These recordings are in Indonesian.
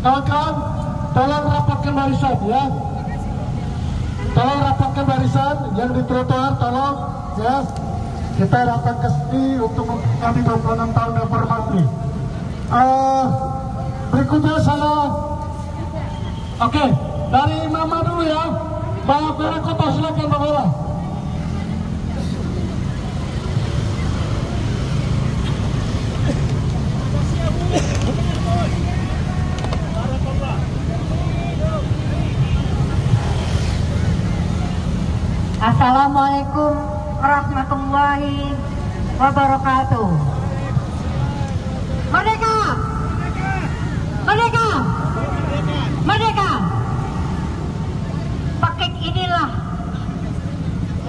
Kawan-kawan, tolong rapatkan barisan ya. Tolong rapatkan barisan yang di trotoar, tolong ya. Kita datang ke sini untuk kami 26 tahun reformasi. Berikutnya saya, oke, dari Mama dulu ya. Balap merah kota, silakan Mbak Bola. Assalamualaikum warahmatullahi wabarakatuh. Merdeka! Merdeka! Merdeka! Paket inilah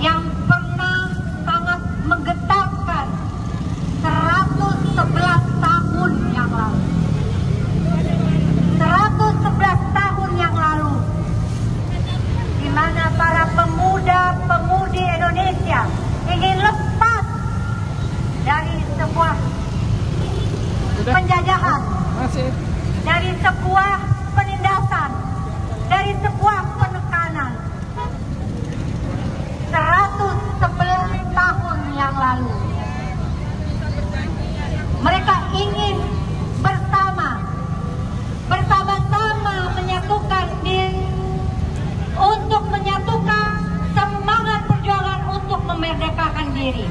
yang pernah sangat menggetarkan 111 tahun yang lalu. 111 tahun yang lalu, di mana para pemuda-pemudi Indonesia ingin lepas dari sebuah penjajahan, dari sebuah penindasan, dari sebuah penekanan. 111 tahun yang lalu, mereka ingin bersama-sama menyatukan diri untuk menyatukan semangat perjuangan untuk memerdekakan diri.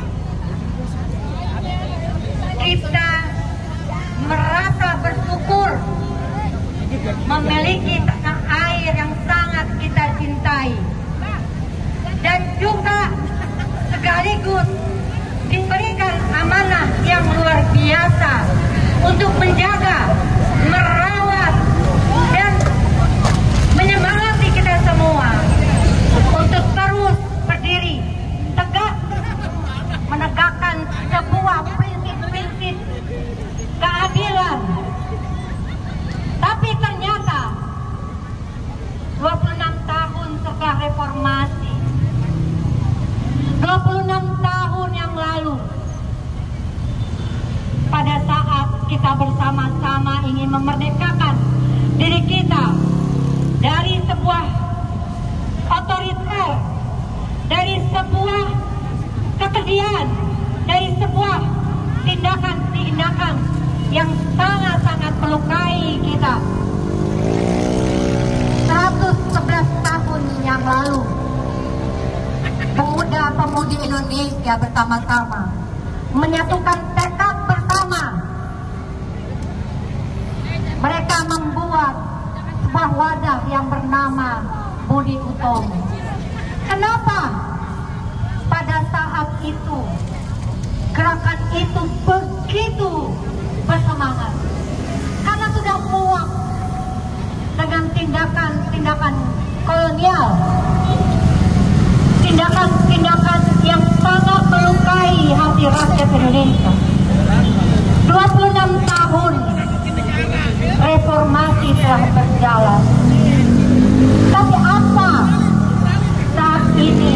Kita merasa bersyukur memiliki tanah air yang sangat kita cintai, dan juga sekaligus diberikan amanah yang luar biasa untuk menjaga, merawat, dan menyemangati kita semua untuk terus berdiri tegak menegakkan sebuah prinsip-prinsip keadilan. Tapi ternyata 26 tahun setelah reformasi, 26 tahun yang lalu, pada saat kita bersama-sama ingin memerdekakan diri kita dari sebuah otoriter, dari sebuah kekejian, dari sebuah tindakan-tindakan yang sangat-sangat melukai kita. 111 tahun yang lalu, pemuda-pemudi Indonesia bersama-sama menyatukan tekad bersama. Mereka membuat sebuah wadah yang bernama Budi Utomo. Kenapa pada saat itu gerakan itu begitu bersemangat? Karena sudah muak dengan tindakan-tindakan kolonial, tindakan-tindakan yang sangat melukai hati rakyat Indonesia. 26 tahun reformasi telah berjalan. Tapi apa saat ini?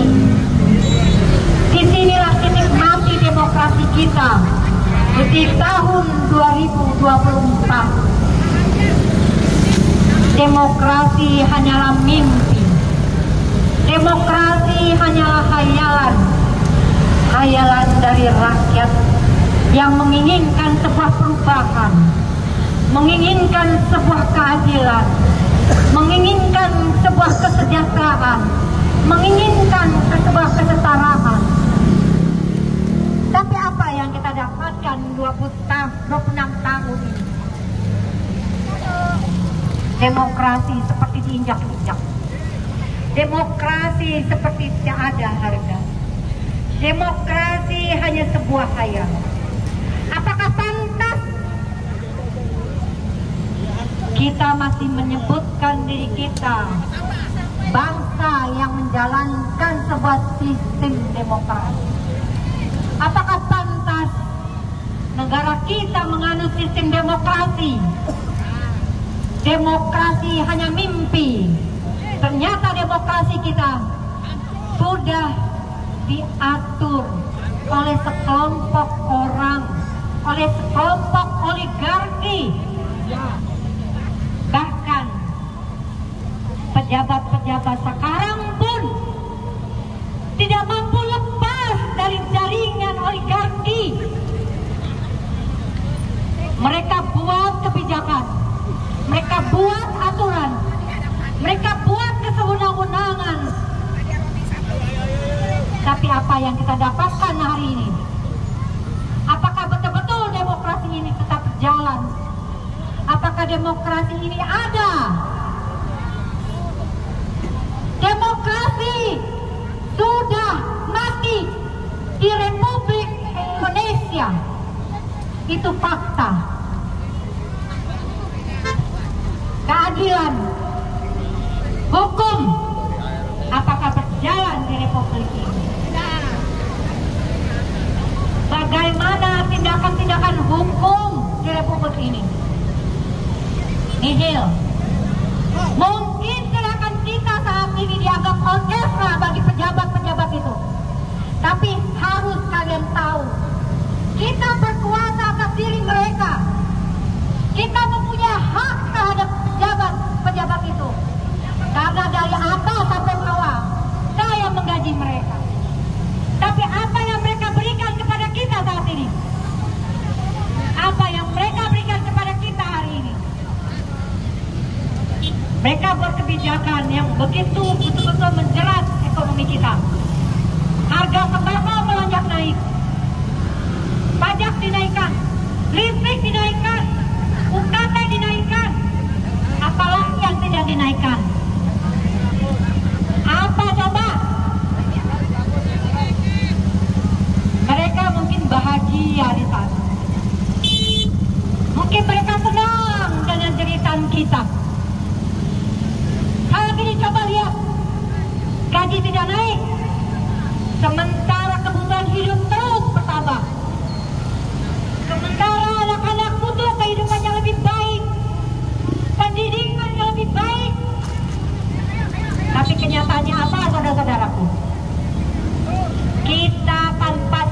Disinilah titik mati demokrasi kita di tahun 2024. Demokrasi hanyalah mimpi. Demokrasi hanyalah hayalan. Hayalan dari rakyat yang menginginkan sebuah perubahan, menginginkan sebuah keadilan, menginginkan sebuah kesejahteraan, menginginkan sebuah kesetaraan. Tapi apa yang kita dapatkan 26 tahun ini? Demokrasi seperti diinjak-injak. Demokrasi seperti tidak ada harga. Demokrasi hanya sebuah hayal. Apakah pantas kita masih menyebutkan diri kita bangsa yang menjalankan sebuah sistem demokrasi? Apakah pantas negara kita menganut sistem demokrasi? Demokrasi hanya mimpi. Ternyata demokrasi kita sudah diatur oleh sekelompok orang, oleh sekelompok oligarki. Bahkan pejabat-pejabat sekarang pun tidak mampu lepas dari jaringan oligarki. Mereka buat kebijakan, mereka buat aturan, mereka buat kesewenang-wenangan. Tapi apa yang kita dapatkan hari ini? Apakah betul-betul demokrasi ini tetap berjalan? Apakah demokrasi ini ada? Demokrasi sudah mati di Republik Indonesia. Itu fakta. Keadilan, hukum, apakah berjalan di Republik ini? Bagaimana tindakan-tindakan hukum di Republik ini? Nihil. Mungkin tindakan kita saat ini dianggap orkestra bagi pejabat-pejabat itu. Tapi harus kalian tahu, kita berkuasa atas diri mereka. Kita mempunyai hak terhadap pejabat-pejabat itu. Karena dari atas sampai bawah, saya menggaji mereka. Tapi apa yang mereka berikan kepada kita saat ini? Apa yang mereka berikan kepada kita hari ini? Mereka buat kebijakan yang begitu betul-betul menjerat ekonomi kita. Harga sembako melonjak naik, pajak dinaikkan, listrik dinaikkan, UKT dinaikkan, apalagi yang tidak dinaikkan? Apa coba? Mereka mungkin bahagia di sana. Mungkin mereka senang dengan jeritan kita. Hari ini coba lihat, gaji tidak naik, sementara kebutuhan hidup terus bertambah. Sementara anak-anak butuh kehidupan yang lebih baik, pendidikan yang lebih baik. Tapi kenyataannya apa, saudara-saudaraku? Kita tanpa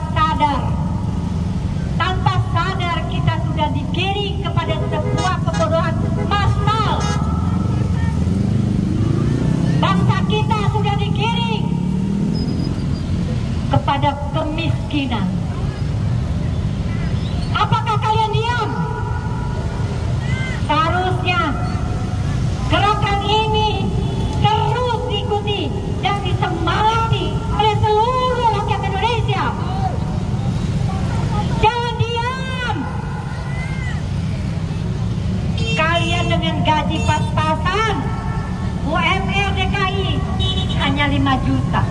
sadar kita sudah digiring kepada sebuah kebodohan massal. Bangsa kita sudah digiring kepada kemiskinan. Apakah kalian diam? Seharusnya gerakan ini terus diikuti dan disemangati oleh seluruh rakyat Indonesia. Jangan diam. Kalian dengan gaji pas-pasan, UMR DKI hanya 5 juta.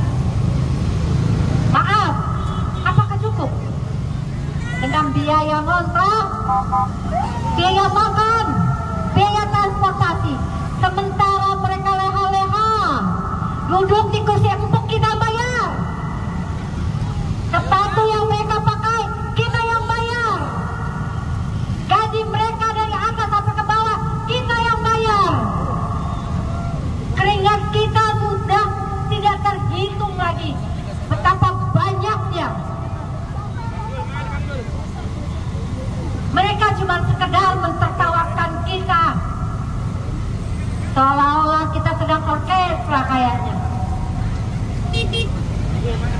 Maaf, apakah cukup? Dengan biaya ngontrak, biaya makan, biaya transportasi. Sementara mereka leha-leha duduk di kursi empuk, kita bayar. Sepatu yang mereka pakai, kita yang bayar. Gaji mereka dari atas sampai ke bawah, kita yang bayar. Keringat kita sudah tidak terhitung lagi betapa banyaknya. Mereka cuma sekedar mentertawakan kita, seolah-olah kita sedang orkestra kayaknya.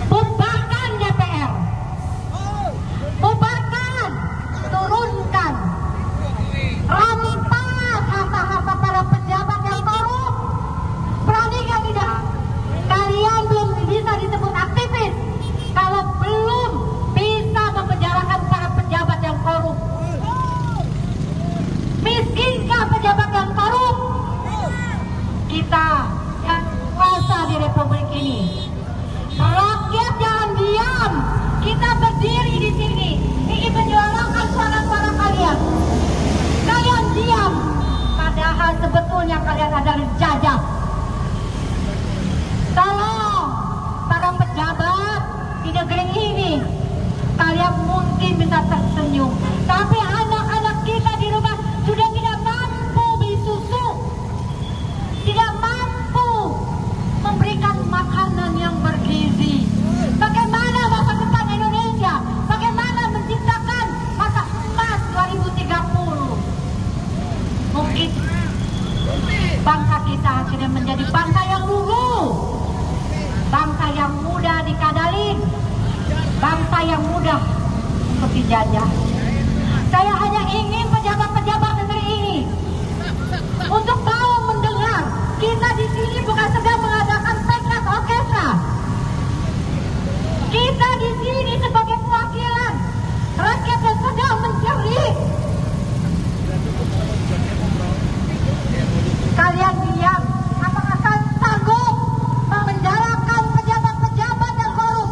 Bubarkan DPR, bubarkan, turunkan, rampas harta-harta para pejabat yang korup. Berani nggak tidak? Kalian belum bisa disebut aktivis kalau belum bisa memenjarakan para pejabat yang korup. dijajah. Saya hanya ingin pejabat-pejabat negeri ini untuk tahu mendengar, kita di sini bukan sedang mengadakan pentas orkestra. Kita di sini sebagai perwakilan rakyat yang sedang menjerit. Kalian diam, apakah kalian sanggup memenjarakan pejabat-pejabat yang korup?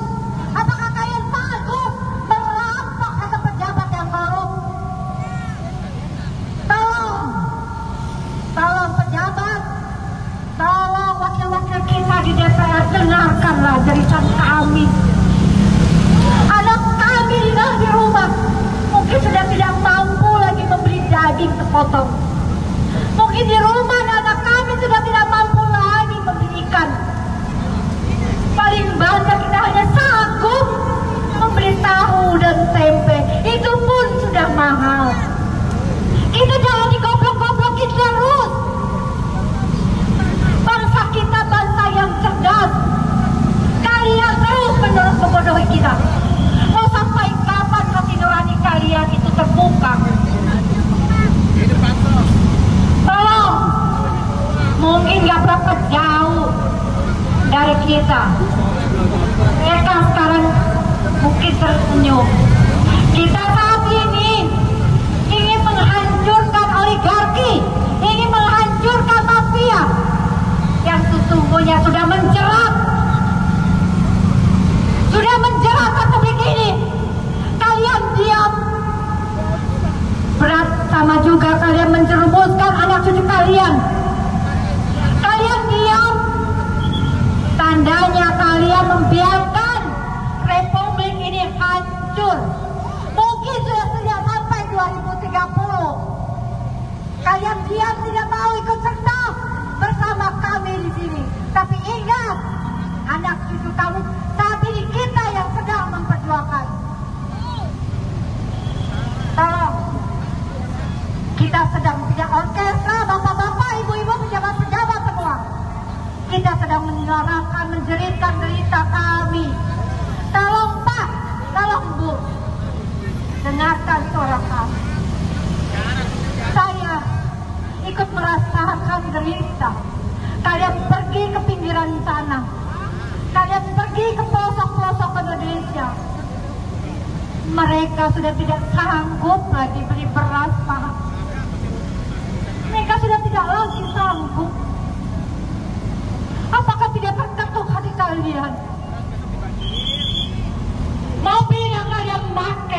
Apakah kalian sanggup merampok harta pejabat yang korup? Tolong pejabat, tolong wakil-wakil kita di DPR, dengarkanlah jeritan kami. Anak kami di rumah mungkin sudah tidak mampu lagi membeli daging sepotong. Mungkin di rumah anak kami sudah tidak mampu lagi membeli ikan. Paling banyak kita hanya sanggup membeli tahu dan tempe. Itu pun sudah mahal. Kita jangan digoblok-goblokin terus. Bangsa kita bangsa yang cerdas. Kalian terus menerus membodohi kita. Mau sampai kapan hati nurani kalian itu terbuka? Tolong, mungkin gak berapa jauh dari kita. Mereka sekarang mungkin tersenyum. Kita saat ini ingin menghancurkan oligarki, ingin menghancurkan mafia yang sesungguhnya sudah menjerat republik ini. Kalian diam, berat sama juga kalian menjerumuskan anak cucu kalian. Kalian diam, tandanya kalian membiarkan republik ini hancur. Mungkin sudah sampai 2030. Kalian diam, tidak mau ikut serta bersama kami di sini. Tapi ingat, anak cucu kamu saat ini kita yang sedang memperjuangkan. Tolong, kita sedang punya orkestra, bapak-bapak, ibu-ibu, pejabat-pejabat semua. Kita sedang menyuarakan, menjeritkan derita kami. Tolong Pak, tolong Bu, dengarkan suara kami. Saya ikut merasakan derita. Kalian pergi ke pinggiran sana. Kalian pergi ke pelosok-pelosok Indonesia. Mereka sudah tidak sanggup lagi beli beras, Pak. Mereka sudah tidak lagi sanggup. Apakah tidak terketuk hati kalian? Mobil yang kalian pakai